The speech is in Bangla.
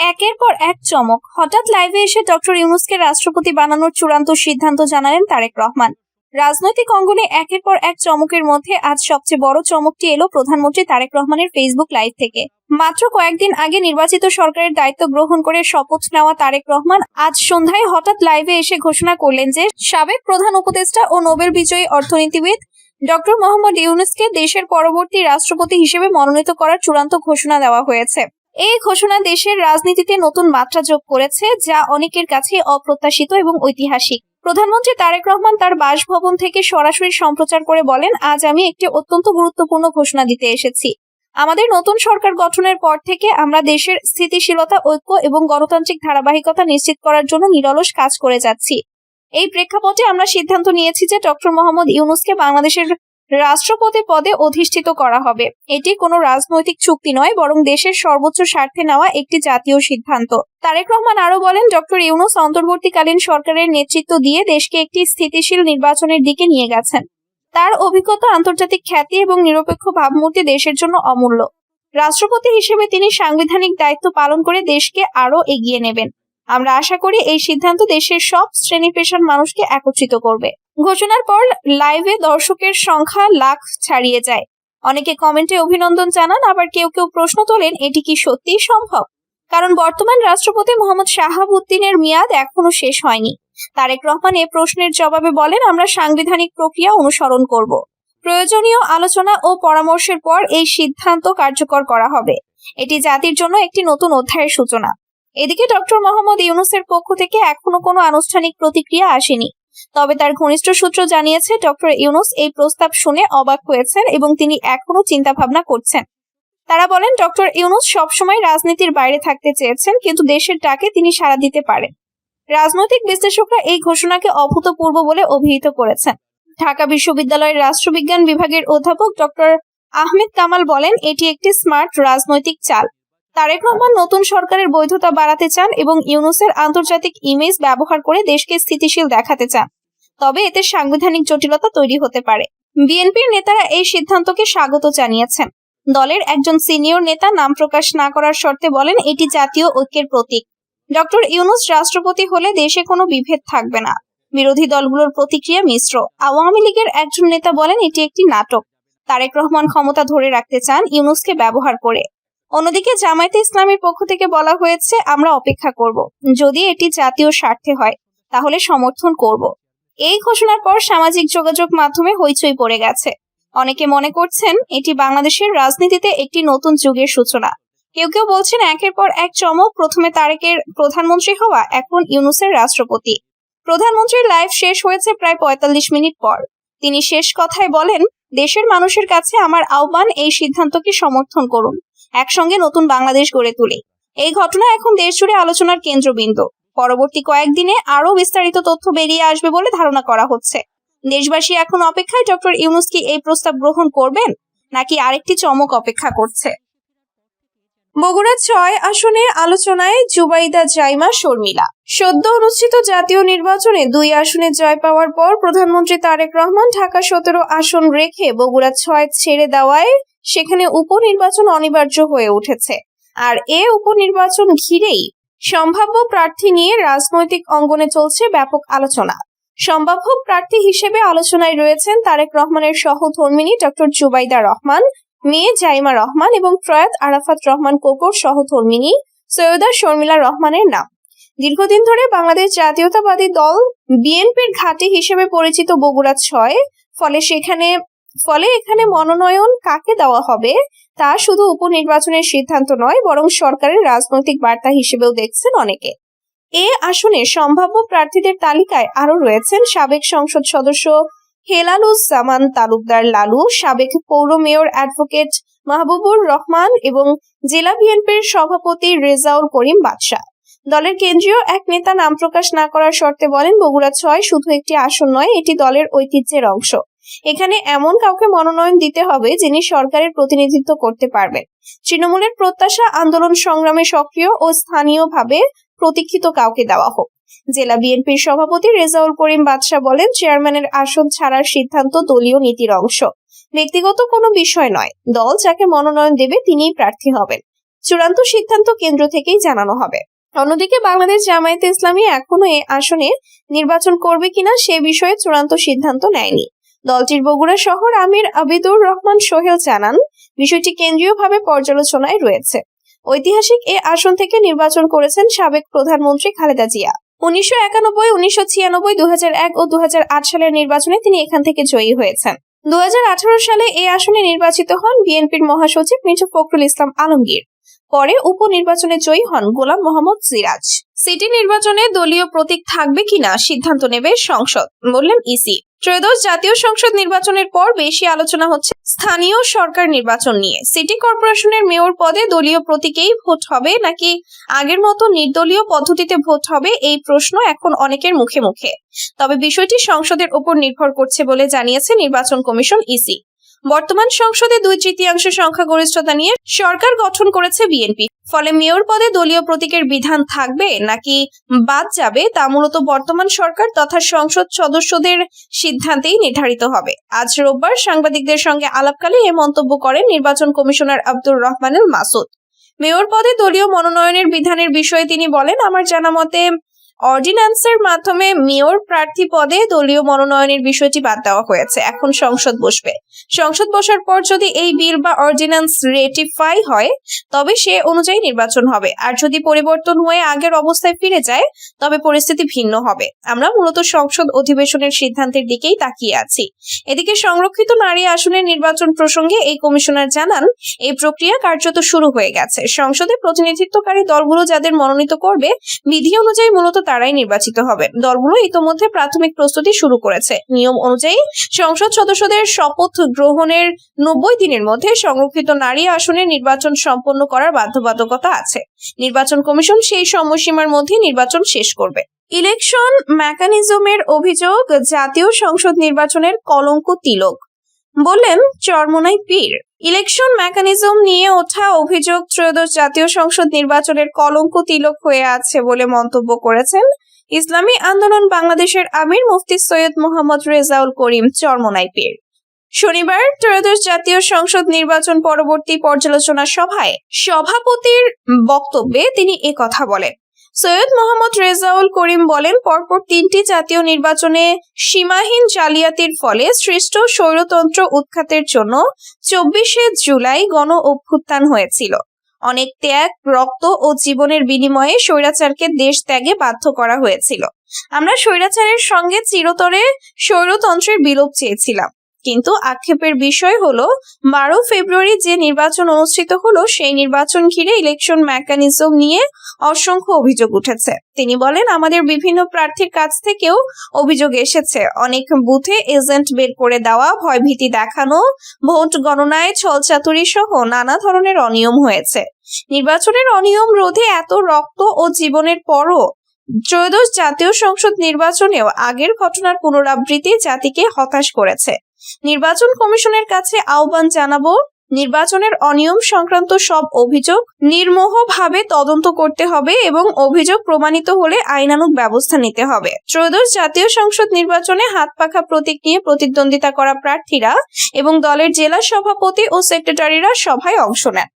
একের পর এক চমক। হঠাৎ লাইভে এসে ডক্টর ইউনূসকে রাষ্ট্রপতি বানানোর চূড়ান্ত সিদ্ধান্ত জানালেন তারেক রহমান। রাজনৈতিক অঙ্গনে একের পর এক চমকের মধ্যে আজ সবচেয়ে বড় চমকটি এলো প্রধানমন্ত্রী তারেক রহমানের ফেসবুক লাইভ থেকে। মাত্র কয়েকদিন আগে নির্বাচিত সরকারের দায়িত্ব গ্রহণ করে শপথ নেওয়া তারেক রহমান আজ সন্ধ্যায় হঠাৎ লাইভে এসে ঘোষণা করলেন যে সাবেক প্রধান উপদেষ্টা ও নোবেল বিজয়ী অর্থনীতিবিদ ডক্টর মোহাম্মদ ইউনূসকে দেশের পরবর্তী রাষ্ট্রপতি হিসেবে মনোনীত করার চূড়ান্ত ঘোষণা দেওয়া হয়েছে। এই ঘোষণা দেশের রাজনীতিতে নতুন মাত্রা যোগ করেছে, যা অনেকের কাছে অপ্রত্যাশিত এবং ঐতিহাসিক। প্রধানমন্ত্রী তারেক রহমান তার বাসভবন থেকে সরাসরি সম্প্রচার করে বলেন, আজ আমি একটি অত্যন্ত গুরুত্বপূর্ণ ঘোষণা দিতে এসেছি। আমাদের নতুন সরকার গঠনের পর থেকে আমরা দেশের স্থিতিশীলতা, ঐক্য এবং গণতান্ত্রিক ধারাবাহিকতা নিশ্চিত করার জন্য নিরলস কাজ করে যাচ্ছি। এই প্রেক্ষাপটে আমরা সিদ্ধান্ত নিয়েছি যে ডক্টর মোহাম্মদ ইউনূসকে বাংলাদেশের রাষ্ট্রপতি পদে অধিষ্ঠিত করা হবে। এটি কোনো রাজনৈতিক চুক্তি নয়, বরং দেশের সর্বোচ্চ স্বার্থে নেওয়া একটি জাতীয় সিদ্ধান্ত। তারেক রহমান আরো বলেন, ডক্টর ইউনূস অন্তর্বর্তীকালীন সরকারের নেতৃত্ব দিয়ে দেশকে একটি স্থিতিশীল নির্বাচনের দিকে নিয়ে গেছেন। তার অভিজ্ঞতা, আন্তর্জাতিক খ্যাতি এবং নিরপেক্ষ ভাবমূর্তি দেশের জন্য অমূল্য। রাষ্ট্রপতি হিসেবে তিনি সাংবিধানিক দায়িত্ব পালন করে দেশকে আরো এগিয়ে নেবেন। আমরা আশা করি এই সিদ্ধান্ত দেশের সব শ্রেণী পেশার মানুষকে একত্রিত করবে। ঘোষণার পর লাইভে দর্শকের সংখ্যা লাখ ছাড়িয়ে যায়। অনেকে কমেন্টে অভিনন্দন জানান, আবার কেউ কেউ প্রশ্ন তোলেন, এটি কি সত্যিই সম্ভব? কারণ বর্তমান রাষ্ট্রপতি মোহাম্মদ শাহাবুদ্দিনের মেয়াদ এখনো শেষ হয়নি। তারেক রহমান এ প্রশ্নের জবাবে বলেন, আমরা সাংবিধানিক প্রক্রিয়া অনুসরণ করব। প্রয়োজনীয় আলোচনা ও পরামর্শের পর এই সিদ্ধান্ত কার্যকর করা হবে। এটি জাতির জন্য একটি নতুন অধ্যায়ের সূচনা। এদিকে ডক্টর মোহাম্মদ ইউনূসের পক্ষ থেকে এখনো কোনো আনুষ্ঠানিক প্রতিক্রিয়া আসেনি। তবে তার ঘনিষ্ঠ সূত্র জানিয়েছে, ডক্টর ইউনূস এই প্রস্তাব শুনে অবাক হয়েছেন এবং তিনি এখনো চিন্তা ভাবনা করছেন। তারা বলেন, ডক্টর ইউনূস সবসময় রাজনীতির বাইরে থাকতে চেয়েছেন, কিন্তু দেশের ডাকে তিনি সাড়া দিতে পারেন। রাজনৈতিক বিশ্লেষকরা এই ঘোষণাকে অভূতপূর্ব বলে অভিহিত করেছেন। ঢাকা বিশ্ববিদ্যালয়ের রাষ্ট্রবিজ্ঞান বিভাগের অধ্যাপক ডক্টর আহমেদ কামাল বলেন, এটি একটি স্মার্ট রাজনৈতিক চাল। তারেক রহমান নতুন সরকারের বৈধতা বাড়াতে চান এবং ইউনূসের আন্তর্জাতিক ইমেজ ব্যবহার করে দেশকে স্থিতিশীল দেখাতে চান। তবে এতে সাংবিধানিক জটিলতা তৈরি হতে পারে। বিএনপির নেতারা এই সিদ্ধান্তকে স্বাগত জানিয়েছেন। দলের একজন সিনিয়র নেতা নাম প্রকাশ না করার শর্তে বলেন, এটি জাতীয় ঐক্যের প্রতীক। ডক্টর ইউনূস রাষ্ট্রপতি হলে দেশে কোনো বিভেদ থাকবে না। বিরোধী দলগুলোর প্রতিক্রিয়া মিশ্র। আওয়ামী লীগের একজন নেতা বলেন, এটি একটি নাটক। তারেক রহমান ক্ষমতা ধরে রাখতে চান ইউনূসকে ব্যবহার করে। অন্যদিকে জামায়াতে ইসলামীর পক্ষ থেকে বলা হয়েছে, আমরা অপেক্ষা করব। যদি এটি জাতীয় স্বার্থে হয় তাহলে সমর্থন করব। এই ঘোষণার পর সামাজিক যোগাযোগ মাধ্যমে হইচই পড়ে গেছে। অনেকে মনে করছেন এটি বাংলাদেশের রাজনীতিতে একটি নতুন যুগের সূচনা। কেউ কেউ বলছেন, একের পর এক চমক। প্রথমে তারেকের প্রধানমন্ত্রী হওয়া, এখন ইউনূসের রাষ্ট্রপতি। প্রধানমন্ত্রীর লাইভ শেষ হয়েছে প্রায় ৪৫ মিনিট পর। তিনি শেষ কথায় বলেন, দেশের মানুষের কাছে আমার আহ্বান, এই সিদ্ধান্তকে সমর্থন করুন। একসঙ্গে নতুন বাংলাদেশ গড়ে তুলি। এই ঘটনা এখন দেশ জুড়ে আলোচনার কেন্দ্রবিন্দু। পরবর্তী কয়েকদিনে আরো বিস্তারিত তথ্য বেরিয়ে আসবে বলে ধারণা করা হচ্ছে। দেশবাসী এখন অপেক্ষায়, ডক্টর ইউনূস কি এই প্রস্তাব গ্রহণ করবেন নাকি আরেকটি চমক অপেক্ষা করছে। বগুড়া ৬ আসনে আলোচনায় জুবাইদা জাইমা শর্মিলা। সদ্য অনুষ্ঠিত জাতীয় নির্বাচনে ২ আসনে জয় পাওয়ার পর প্রধানমন্ত্রী তারেক রহমান ঢাকা ১৭ আসন রেখে বগুড়া ৬ ছেড়ে দেওয়ায় সেখানে উপনির্বাচন অনিবার্য হয়ে উঠেছে। আর এ উপনির্বাচন ঘিরেই সম্ভাব্য প্রার্থী নিয়ে রাজনৈতিক অঙ্গনে চলছে ব্যাপক আলোচনা। সম্ভাব্য প্রার্থী হিসেবে আলোচনায় রয়েছেন তারেক রহমানের সহধর্মিণী ডক্টর জুবাইদা রহমান, মেয়ে জাইমা রহমান এবং প্রয়াত আরাফাত রহমান কোকোর সহধর্মিণী সৈয়দা শর্মিলা রহমানের নাম। দীর্ঘদিন ধরে বাংলাদেশ জাতীয়তাবাদী দল বিএনপির ঘাঁটি হিসেবে পরিচিত বগুড়া ৬, ফলে এখানে মনোনয়ন কাকে দেওয়া হবে তা শুধু উপনির্বাচনের সিদ্ধান্ত নয়, বরং সরকারের রাজনৈতিক বার্তা হিসেবেও দেখছেন অনেকে। এ আসনে সম্ভাব্য প্রার্থীদের তালিকায় আরো রয়েছেন সাবেক সংসদ সদস্য হেলালুজ্জামান তালুকদার লালু, সাবেক পৌর মেয়র অ্যাডভোকেট মাহবুবুর রহমান এবং জেলা বিএনপির সভাপতি রেজাউল করিম বাদশা। দলের কেন্দ্রীয় এক নেতা নাম প্রকাশ না করার শর্তে বলেন, বগুড়া ৬ শুধু একটি আসন নয়, এটি দলের ঐতিহ্যের অংশ। এখানে এমন কাউকে মনোনয়ন দিতে হবে যিনি সরকারের প্রতিনিধিত্ব করতে পারবেন। তৃণমূলের প্রত্যাশা, আন্দোলন সংগ্রামে সক্রিয় ও স্থানীয়ভাবে প্রতীক্ষিত কাউকে দেওয়া হোক। জেলা বিএনপির সভাপতি রেজাউল করিম বাদশা বলেন, চেয়ারম্যানের আসন ছাড়ার সিদ্ধান্ত দলীয় নীতির অংশ, ব্যক্তিগত কোনো বিষয় নয়। দল যাকে মনোনয়ন দেবে তিনিই প্রার্থী হবেন। চূড়ান্ত সিদ্ধান্ত কেন্দ্র থেকেই জানানো হবে। অন্যদিকে বাংলাদেশ জামায়াতে ইসলামী এখনো এই আসনে নির্বাচন করবে কিনা সে বিষয়ে চূড়ান্ত সিদ্ধান্ত নেয়নি। দলটির বগুড়া শহর আমির আবিদুর রহমান সোহেল জানান, বিষয়টি কেন্দ্রীয়ভাবে পর্যালোচনায় রয়েছে। ঐতিহাসিক এ আসন থেকে নির্বাচন করেছেন সাবেক প্রধানমন্ত্রী খালেদা জিয়া। 1991, 1996, 2001 ও 2008 সালের নির্বাচনে তিনি এখান থেকে জয়ী হয়েছেন। 2018 সালে এই আসনে নির্বাচিত হন বিএনপির মহাসচিব মির্জা ফখরুল ইসলাম আলমগীর। পরে উপনির্বাচনে জয়ী হন গোলাম মোহাম্মদ সিরাজ। সিটি নির্বাচনে দলীয় প্রতীক থাকবে কিনা সিদ্ধান্ত নেবে সংসদ, বললেন ইসি। ত্রয়োদশ জাতীয় সংসদ নির্বাচনের পর বেশি আলোচনা হচ্ছে স্থানীয় সরকার নির্বাচন নিয়ে। সিটি কর্পোরেশনের মেয়র পদে দলীয় প্রতীকেই ভোট হবে নাকি আগের মতো নির্দলীয় পদ্ধতিতে ভোট হবে, এই প্রশ্ন এখন অনেকের মুখে মুখে। তবে বিষয়টি সংসদের উপর নির্ভর করছে বলে জানিয়েছে নির্বাচন কমিশন ইসি। বর্তমান সংসদে 2/3 সংখ্যাগরিষ্ঠতা নিয়ে সরকার গঠন করেছে বিএনপি। ফলে মেয়র পদে দলীয় প্রতীকের বিধান থাকবে নাকি বাদ যাবে তা মূলত বর্তমান সরকার তথা সংসদ সদস্যদের সিদ্ধান্তেই নির্ধারিত হবে। আজ রোববার সাংবাদিকদের সঙ্গে আলাপকালে এ মন্তব্য করেন নির্বাচন কমিশনার আব্দুর রহমানুল মাসুদ। মেয়র পদে দলীয় মনোনয়নের বিধানের বিষয়ে তিনি বলেন, আমার জানা মতে অর্ডিন্যান্সের মাধ্যমে মেয়র প্রার্থী পদে দলীয় মনোনয়নের বিষয়টি বাদ দেওয়া হয়েছে। এখন সংসদ বসবে। সংসদ বসার পর যদি এই বিল বা অর্ডিন্যান্স রেটিফাই হয় তবে সে অনুযায়ী নির্বাচন হবে। আর যদি পরিবর্তন হয়ে আগের অবস্থায় ফিরে যায় তবে পরিস্থিতি ভিন্ন হবে। আমরা মূলত সংসদ অধিবেশনের সিদ্ধান্তের দিকেই তাকিয়ে আছি। এদিকে সংরক্ষিত নারী আসনের নির্বাচন প্রসঙ্গে এই কমিশনার জানান, এই প্রক্রিয়া কার্যত শুরু হয়ে গেছে। সংসদে প্রতিনিধিত্বকারী দলগুলো যাদের মনোনীত করবে বিধি অনুযায়ী মূলত তারাই নির্বাচিত হবে। দলগুলো ইতোমধ্যে প্রাথমিক প্রস্তুতি শুরু করেছে। নিয়ম অনুযায়ী সংসদ সদস্যদের শপথ গ্রহণের 90 দিনের মধ্যে সংরক্ষিত নারী আসনে নির্বাচন সম্পন্ন করার বাধ্যবাধকতা আছে। নির্বাচন কমিশন সেই সময়সীমার মধ্যে নির্বাচন শেষ করবে। ইলেকশন মেকানিজমের অভিযোগ জাতীয় সংসদ নির্বাচনের কলঙ্ক তিলক, বললেন চরমোনাই পীর। ইলেকশন মেকানিজম নিয়ে ওঠা অভিযোগ ত্রয়োদশ জাতীয় সংসদ নির্বাচনের কলঙ্ক তিলক হয়ে আছে বলে মন্তব্য করেছেন ইসলামী আন্দোলন বাংলাদেশের আমির মুফতি সৈয়দ মোহাম্মদ রেজাউল করিম চরমোনাই পীর। শনিবার ত্রয়োদশ জাতীয় সংসদ নির্বাচন পরবর্তী পর্যালোচনা সভায় সভাপতির বক্তব্যে তিনি কথা বলেন। সৈয়দ মোহাম্মদ রেজাউল করিম বলেন, পরপর 3টি জাতীয় নির্বাচনে সীমাহীন জালিয়াতির ফলে সৃষ্ট স্বৈরতন্ত্র উৎখাতের জন্য 24শে জুলাই গণ অভ্যুত্থান হয়েছিল। অনেক ত্যাগ, রক্ত ও জীবনের বিনিময়ে স্বৈরাচারকে দেশ ত্যাগে বাধ্য করা হয়েছিল। আমরা স্বৈরাচারের সঙ্গে চিরতরে স্বৈরতন্ত্রের বিলোপ চেয়েছিলাম। কিন্তু আক্ষেপের বিষয় হলো 12 ফেব্রুয়ারি যে নির্বাচন অনুষ্ঠিত হলো সেই নির্বাচন ঘিরে ইলেকশন মেকানিজম নিয়ে অসংখ্য অভিযোগ উঠেছে। তিনি বলেন, আমাদের বিভিন্ন প্রার্থীর কাছ থেকেও অভিযোগ এসেছে। অনেক বুথে এজেন্ট বের করে দেওয়া, ভয়ভীতি দেখানো, ভোট গণনায় ছলচাতুরি সহ নানা ধরনের অনিয়ম হয়েছে। নির্বাচনের অনিয়ম রোধে এত রক্ত ও জীবনের পরও ত্রয়োদশ জাতীয় সংসদ নির্বাচনেও আগের ঘটনার পুনরাবৃত্তি জাতিকে হতাশ করেছে। নির্বাচন কমিশনের কাছে আহ্বান জানাবো, নির্বাচনের অনিয়ম সংক্রান্ত সব অভিযোগ নির্মোহভাবে তদন্ত করতে হবে এবং অভিযোগ প্রমাণিত হলে আইনানুগ ব্যবস্থা নিতে হবে। ত্রয়োদশ জাতীয় সংসদ নির্বাচনে হাত পাখা প্রতীক নিয়ে প্রতিদ্বন্দ্বিতা করা প্রার্থীরা এবং দলের জেলা সভাপতি ও সেক্রেটারিরা সভায় অংশ নেন।